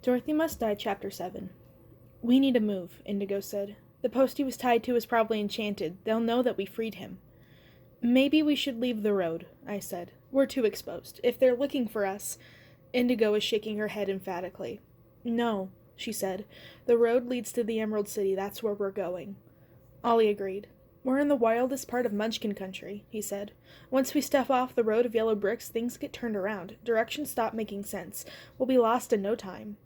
Dorothy Must Die, Chapter 7. We need to move, Indigo said. The post he was tied to is probably enchanted. They'll know that we freed him. Maybe we should leave the road, I said. We're too exposed. If they're looking for us... Indigo was shaking her head emphatically. No, she said. The road leads to the Emerald City. That's where we're going. Ollie agreed. We're in the wildest part of Munchkin Country, he said. Once we step off the road of yellow bricks, things get turned around. Directions stop making sense. We'll be lost in no time.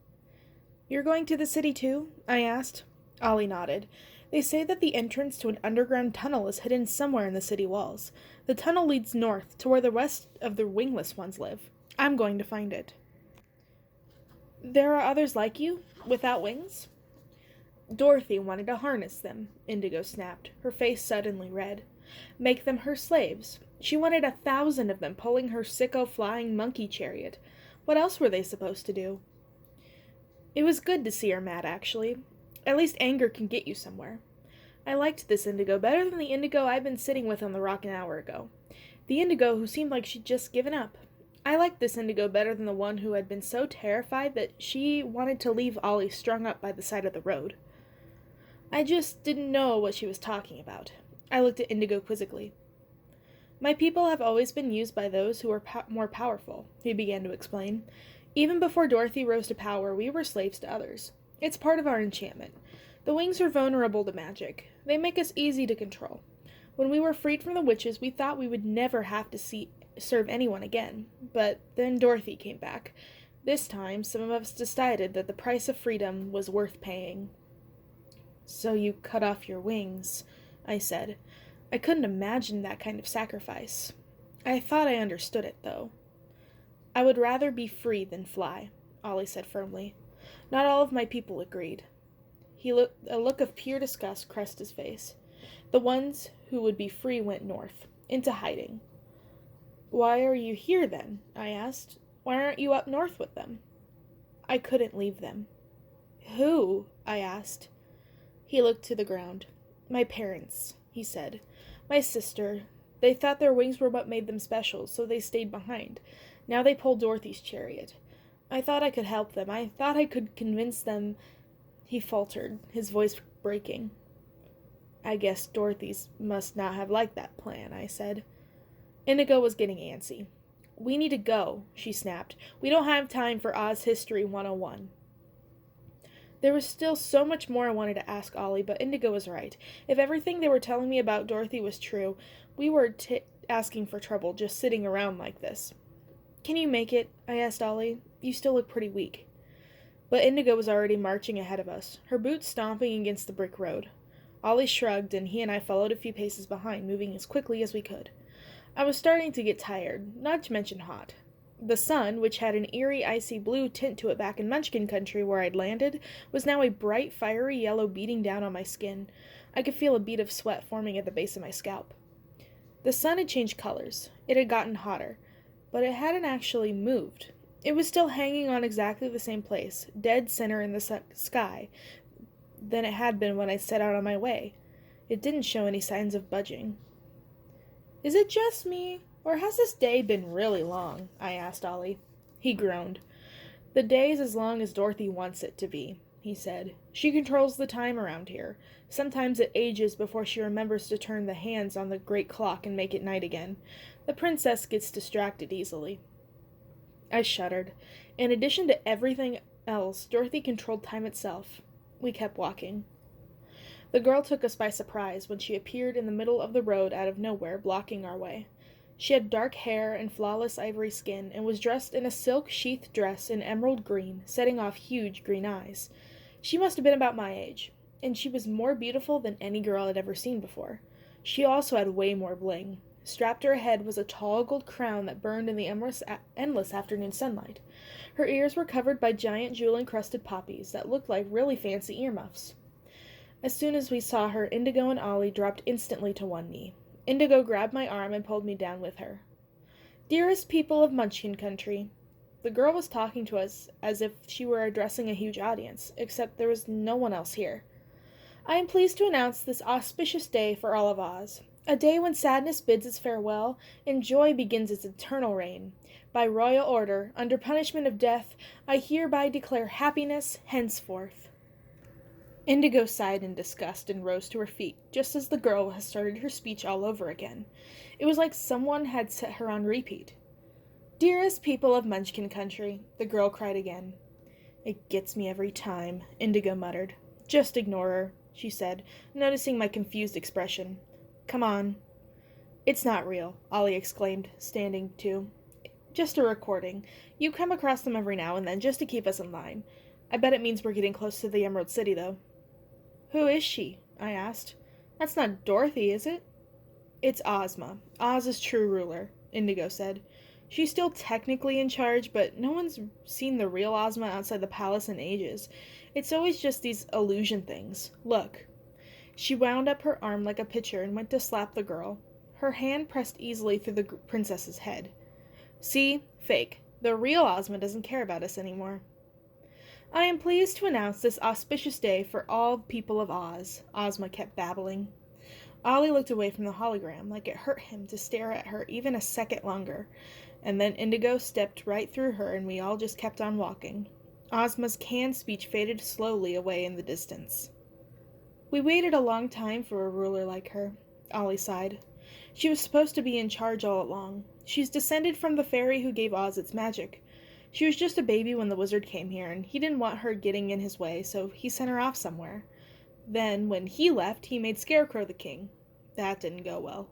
You're going to the city too? I asked. Ollie nodded. They say that the entrance to an underground tunnel is hidden somewhere in the city walls. The tunnel leads north, to where the rest of the wingless ones live. I'm going to find it. There are others like you, without wings? Dorothy wanted to harness them, Indigo snapped, her face suddenly red. Make them her slaves. She wanted 1,000 of them pulling her sicko flying monkey chariot. What else were they supposed to do? It was good to see her mad, actually. At least anger can get you somewhere. I liked this Indigo better than the Indigo I'd been sitting with on the rock an hour ago. The Indigo who seemed like she'd just given up. I liked this Indigo better than the one who had been so terrified that she wanted to leave Ollie strung up by the side of the road. I just didn't know what she was talking about. I looked at Indigo quizzically. My people have always been used by those who are more powerful, he began to explain. Even before Dorothy rose to power, we were slaves to others. It's part of our enchantment. The wings are vulnerable to magic. They make us easy to control. When we were freed from the witches, we thought we would never have to serve anyone again. But then Dorothy came back. This time, some of us decided that the price of freedom was worth paying. So you cut off your wings, I said. I couldn't imagine that kind of sacrifice. I thought I understood it, though. I would rather be free than fly, Ollie said firmly. Not all of my people agreed. A look of pure disgust crossed his face. The ones who would be free went north, into hiding. Why are you here, then? I asked. Why aren't you up north with them? I couldn't leave them. Who? I asked. He looked to the ground. My parents, he said. My sister. They thought their wings were what made them special, so they stayed behind. Now they pull Dorothy's chariot. I thought I could help them. I thought I could convince them. He faltered, his voice breaking. I guess Dorothy's must not have liked that plan, I said. Indigo was getting antsy. We need to go, she snapped. We don't have time for Oz History 101. There was still so much more I wanted to ask Ollie, but Indigo was right. If everything they were telling me about Dorothy was true, we were asking for trouble just sitting around like this. Can you make it? I asked Ollie. You still look pretty weak. But Indigo was already marching ahead of us, her boots stomping against the brick road. Ollie shrugged, and he and I followed a few paces behind, moving as quickly as we could. I was starting to get tired, not to mention hot. The sun, which had an eerie icy blue tint to it back in Munchkin Country where I'd landed, was now a bright fiery yellow beating down on my skin. I could feel a bead of sweat forming at the base of my scalp. The sun had changed colors. It had gotten hotter, but it hadn't actually moved. It was still hanging on exactly the same place, dead center in the sky, than it had been when I set out on my way. It didn't show any signs of budging. Is it just me? Or has this day been really long? I asked Ollie. He groaned. The day is as long as Dorothy wants it to be, he said. She controls the time around here. Sometimes it ages before she remembers to turn the hands on the great clock and make it night again. The princess gets distracted easily. I shuddered. In addition to everything else, Dorothy controlled time itself. We kept walking. The girl took us by surprise when she appeared in the middle of the road out of nowhere, blocking our way. She had dark hair and flawless ivory skin, and was dressed in a silk-sheathed dress in emerald green, setting off huge green eyes. She must have been about my age, and she was more beautiful than any girl I'd ever seen before. She also had way more bling. Strapped to her head was a tall gold crown that burned in the endless afternoon sunlight. Her ears were covered by giant jewel-encrusted poppies that looked like really fancy earmuffs. As soon as we saw her, Indigo and Ollie dropped instantly to one knee. Indigo grabbed my arm and pulled me down with her. Dearest people of Munchkin Country. The girl was talking to us as if she were addressing a huge audience, except there was no one else here. I am pleased to announce this auspicious day for all of Oz. A day when sadness bids its farewell, and joy begins its eternal reign. By royal order, under punishment of death, I hereby declare happiness henceforth. Indigo sighed in disgust and rose to her feet, just as the girl had started her speech all over again. It was like someone had set her on repeat. "Dearest people of Munchkin Country," the girl cried again. "It gets me every time," Indigo muttered. "Just ignore her," she said, noticing my confused expression. "Come on." "It's not real," Ollie exclaimed, standing too. "Just a recording. You come across them every now and then, just to keep us in line. I bet it means we're getting close to the Emerald City, though." "Who is she?" I asked. "That's not Dorothy, is it?" "It's Ozma, Oz's true ruler," Indigo said. "She's still technically in charge, but no one's seen the real Ozma outside the palace in ages. It's always just these illusion things. Look." She wound up her arm like a pitcher and went to slap the girl. Her hand pressed easily through the princess's head. "See? Fake. The real Ozma doesn't care about us anymore." "I am pleased to announce this auspicious day for all people of Oz," Ozma kept babbling. Ollie looked away from the hologram, like it hurt him to stare at her even a second longer, and then Indigo stepped right through her and we all just kept on walking. Ozma's canned speech faded slowly away in the distance. "We waited a long time for a ruler like her," Ollie sighed. "She was supposed to be in charge all along. She's descended from the fairy who gave Oz its magic. She was just a baby when the wizard came here, and he didn't want her getting in his way, so he sent her off somewhere. Then, when he left, he made Scarecrow the king. That didn't go well."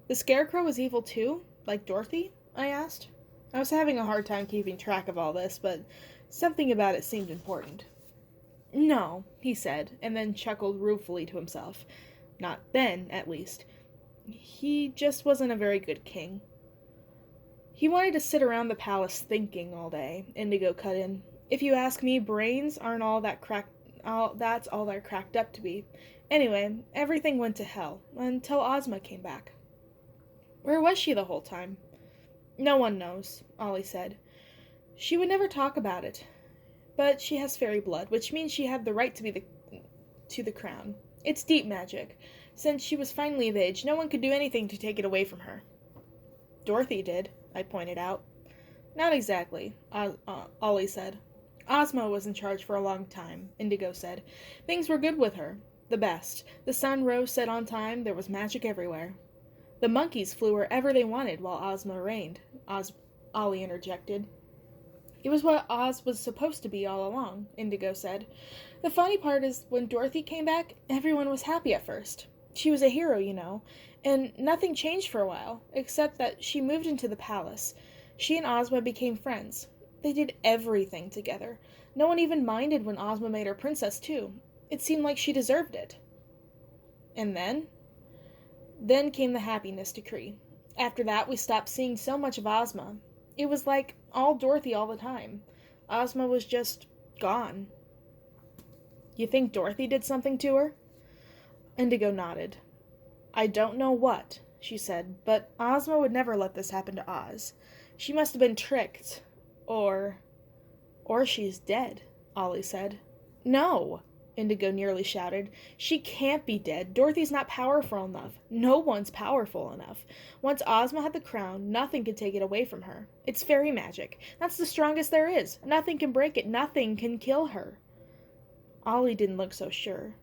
"The Scarecrow was evil too? Like Dorothy?" I asked. I was having a hard time keeping track of all this, but something about it seemed important. "No," he said, and then chuckled ruefully to himself. "Not then, at least. He just wasn't a very good king." "He wanted to sit around the palace thinking all day," Indigo cut in. "If you ask me, brains aren't that's all they're cracked up to be. Anyway, everything went to hell, until Ozma came back." "Where was she the whole time?" "No one knows," Ollie said. "She would never talk about it. But she has fairy blood, which means she had the right to the crown. It's deep magic. Since she was finally of age, no one could do anything to take it away from her." "Dorothy did," I pointed out. "Not exactly," Ollie said. "Ozma was in charge for a long time," Indigo said. "Things were good with her. The best. The sun rose set on time, there was magic everywhere." "The monkeys flew wherever they wanted while Ozma reigned," Ollie interjected. "It was what Oz was supposed to be all along," Indigo said. "The funny part is, when Dorothy came back, everyone was happy at first. She was a hero, you know, and nothing changed for a while, except that she moved into the palace. She and Ozma became friends. They did everything together. No one even minded when Ozma made her princess, too. It seemed like she deserved it." "And then?" "Then came the happiness decree. After that, we stopped seeing so much of Ozma. It was like all Dorothy all the time. Ozma was just gone." "You think Dorothy did something to her?" Indigo nodded. "I don't know what," she said, "but Ozma would never let this happen to Oz. She must have been tricked. Or she's dead," Ollie said. "No!" Indigo nearly shouted. "She can't be dead. Dorothy's not powerful enough. No one's powerful enough. Once Ozma had the crown, nothing could take it away from her. It's fairy magic. That's the strongest there is. Nothing can break it. Nothing can kill her." Ollie didn't look so sure.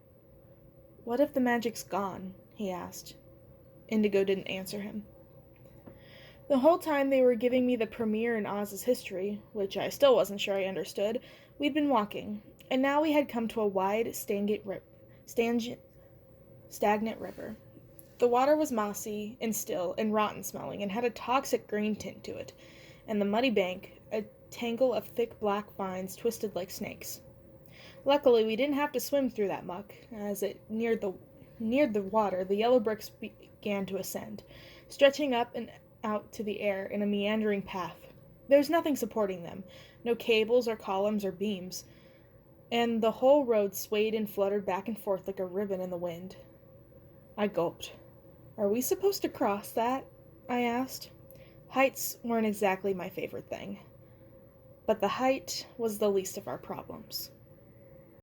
"What if the magic's gone?" he asked. Indigo didn't answer him. The whole time they were giving me the premiere in Oz's history, which I still wasn't sure I understood, we'd been walking, and now we had come to a wide, stagnant river. The water was mossy and still and rotten-smelling and had a toxic green tint to it, and the muddy bank, a tangle of thick black vines twisted like snakes. Luckily, we didn't have to swim through that muck. As it neared the water, the yellow bricks began to ascend, stretching up and out to the air in a meandering path. There was nothing supporting them, no cables or columns or beams, and the whole road swayed and fluttered back and forth like a ribbon in the wind. I gulped. "Are we supposed to cross that?" I asked. Heights weren't exactly my favorite thing, but the height was the least of our problems.